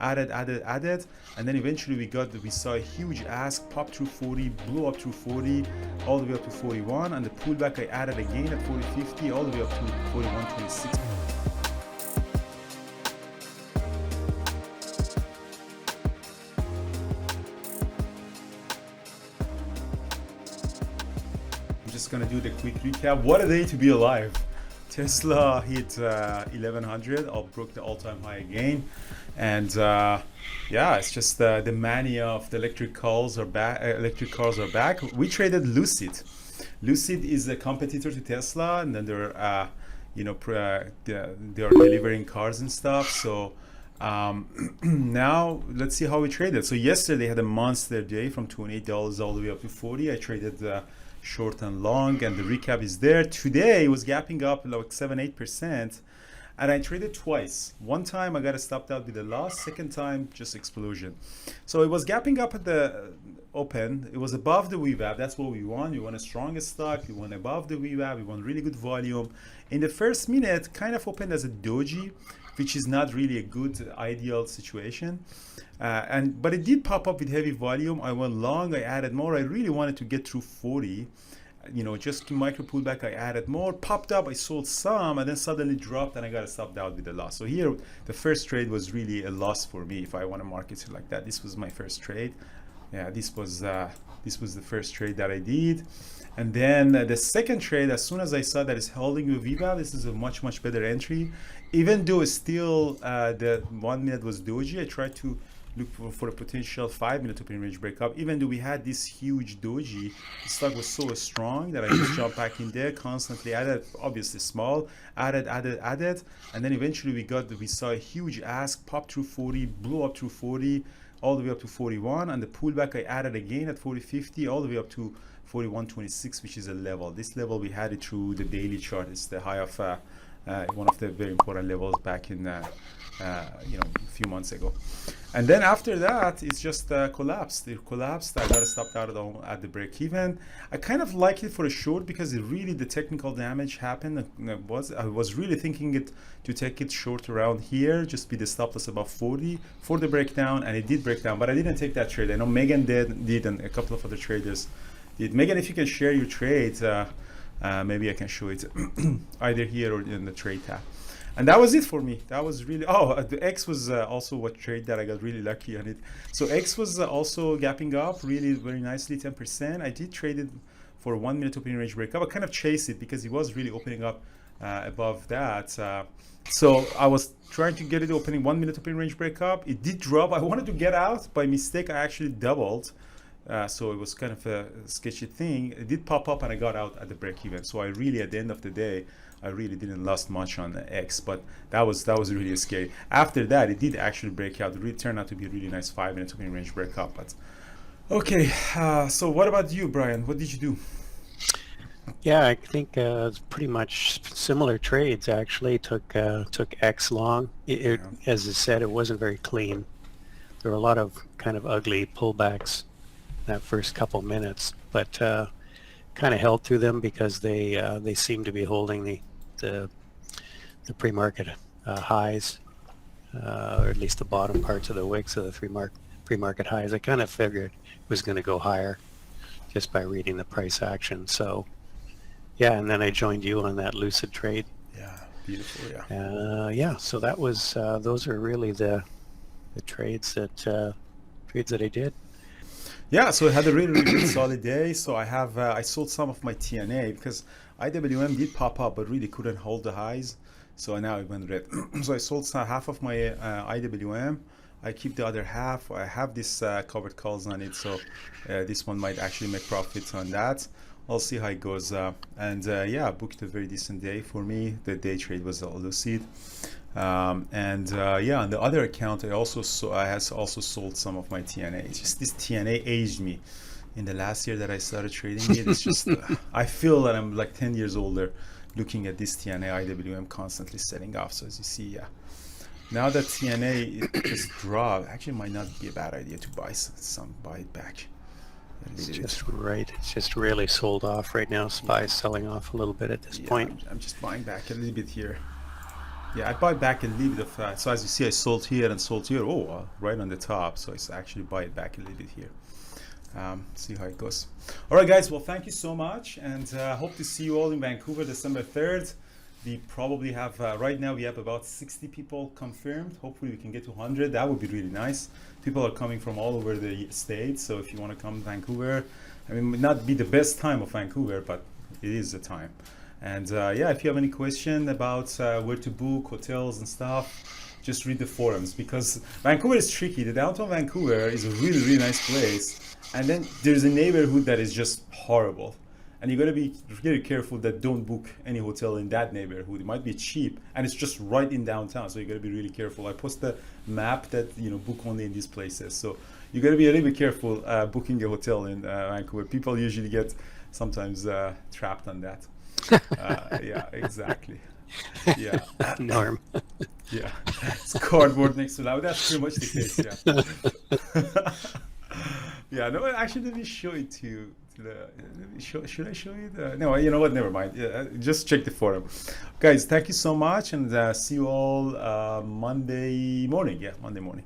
added, and then eventually we saw a huge ask, pop through 40, blew up through 40, all the way up to 41, and the pullback I added again at 40.50, all the way up to 41.26. I'm just gonna do the quick recap. What a day to be alive. Tesla hit 1100, broke the all-time high again, and yeah, it's just the mania of the electric cars are back. We traded Lucid. Lucid is a competitor to Tesla, and then they're they are delivering cars and stuff. So now let's see how we traded. So yesterday had a monster day from $28 all the way up to 40. I traded short and long, and the recap is there. Today it was gapping up like 7-8%, and I traded twice. One time I got stopped out with a loss, second time just explosion. So it was gapping up at the open. It was above the VWAP. That's what we want. We want a strongest stock. We want above the VWAP. We want really good volume. In the first minute, kind of opened as a doji, which is not really a good ideal situation. But it did pop up with heavy volume. I went long, I added more. I really wanted to get through 40. Just to micro pullback, I added more, popped up, I sold some, and then suddenly dropped, and I got stopped out with a loss. So here, the first trade was really a loss for me if I want to market it like that. This was my first trade. Yeah, this was the first trade that I did. And then the second trade, as soon as I saw that it's holding with VWAP, this is a much better entry. Even though it's still the 1 minute was doji, I tried to look for a potential 5 minute open range breakup. Even though we had this huge doji, the stock was so strong that I just jumped back in there, constantly added, obviously small, added, and then eventually we saw a huge ask, pop through 40, blew up through 40, all the way up to 41, and the pullback I added again at 40.50, all the way up to 41.26, which is a level. This level we had it through the daily chart. It's the high of one of the very important levels back in a few months ago. And then after that, it's just collapsed. It collapsed. I got stopped out at the break even. I kind of like it for a short because it really, the technical damage happened. I was really thinking to take it short around here, just be the stop loss above 40 for the breakdown, and it did break down, but I didn't take that trade. I know Megan did, and a couple of other traders did. Megan, if you can share your trades, maybe I can show it either here or in the trade tab. And that was it for me. That was really, the X was also what trade that I got really lucky on it. So X was also gapping up really very nicely, 10%. I did trade it for a 1 minute opening range breakup. I kind of chased it because it was really opening up above that. So I was trying to get it opening 1 minute opening range breakup. It did drop. I wanted to get out. By mistake, I actually doubled. So it was kind of a sketchy thing. It did pop up and I got out at the break even. So I really, at the end of the day, I really didn't lost much on the X, but that was really scary. After that, it did actually break out. It really turned out to be a really nice 5 minute opening range breakup. But okay, so what about you, Brian? What did you do? Yeah, I think it's pretty much similar trades actually. Took X long. As I said, it wasn't very clean. There were a lot of kind of ugly pullbacks that first couple minutes, but kind of held through them because they seem to be holding the pre-market highs, or at least the bottom parts of the wicks of the pre-market highs. I kind of figured it was going to go higher just by reading the price action. So yeah, and then I joined you on that Lucid trade. Yeah, beautiful. Yeah. So that was those are really the trades that I did. Yeah, so I had a really good solid day. So I sold some of my TNA because IWM did pop up but really couldn't hold the highs. So now it went red. So I sold half of my IWM. I keep the other half. I have this covered calls on it, so this one might actually make profits on that. I'll see how it goes. Yeah, booked a very decent day for me. The day trade was Lucid. Yeah, on the other account, I also sold some of my TNA. It's just this TNA aged me. In the last year that I started trading it, it's just I feel that I'm like 10 years older looking at this TNA IWM constantly setting off. So as you see, yeah, now that TNA it just dropped, actually might not be a bad idea to buy it back. It's just right. It's just really sold off right now. SPY's selling off a little bit at this point. I'm just buying back a little bit here. Yeah, I buy back a little bit of, so as you see, I sold here and sold here. Oh, right on the top. So I actually buy it back a little bit here. See how it goes. All right, guys. Well, thank you so much, and hope to see you all in Vancouver December 3rd. We probably have, right now we have about 60 people confirmed. Hopefully we can get to 100. That would be really nice. People are coming from all over the States, so if you want to come to Vancouver, I mean, it may not be the best time of Vancouver, but it is the time. And yeah, if you have any question about where to book hotels and stuff, just read the forums, because Vancouver is tricky. The downtown Vancouver is a really, really nice place. And then there's a neighborhood that is just horrible. And you got to be really careful that don't book any hotel in that neighborhood. It might be cheap, and it's just right in downtown, so you got to be really careful. I post a map that, you know, book only in these places. So you got to be a little bit careful booking a hotel in Vancouver. People usually get sometimes trapped on that. Yeah, exactly. Yeah. Norm. Yeah. It's cardboard next to that. That's pretty much the case. Yeah. Yeah. No, actually, let me show it to you. Should I show you the? No, you know what? Never mind. Yeah, just check the forum, guys. Thank you so much, and see you all Monday morning. Yeah, Monday morning.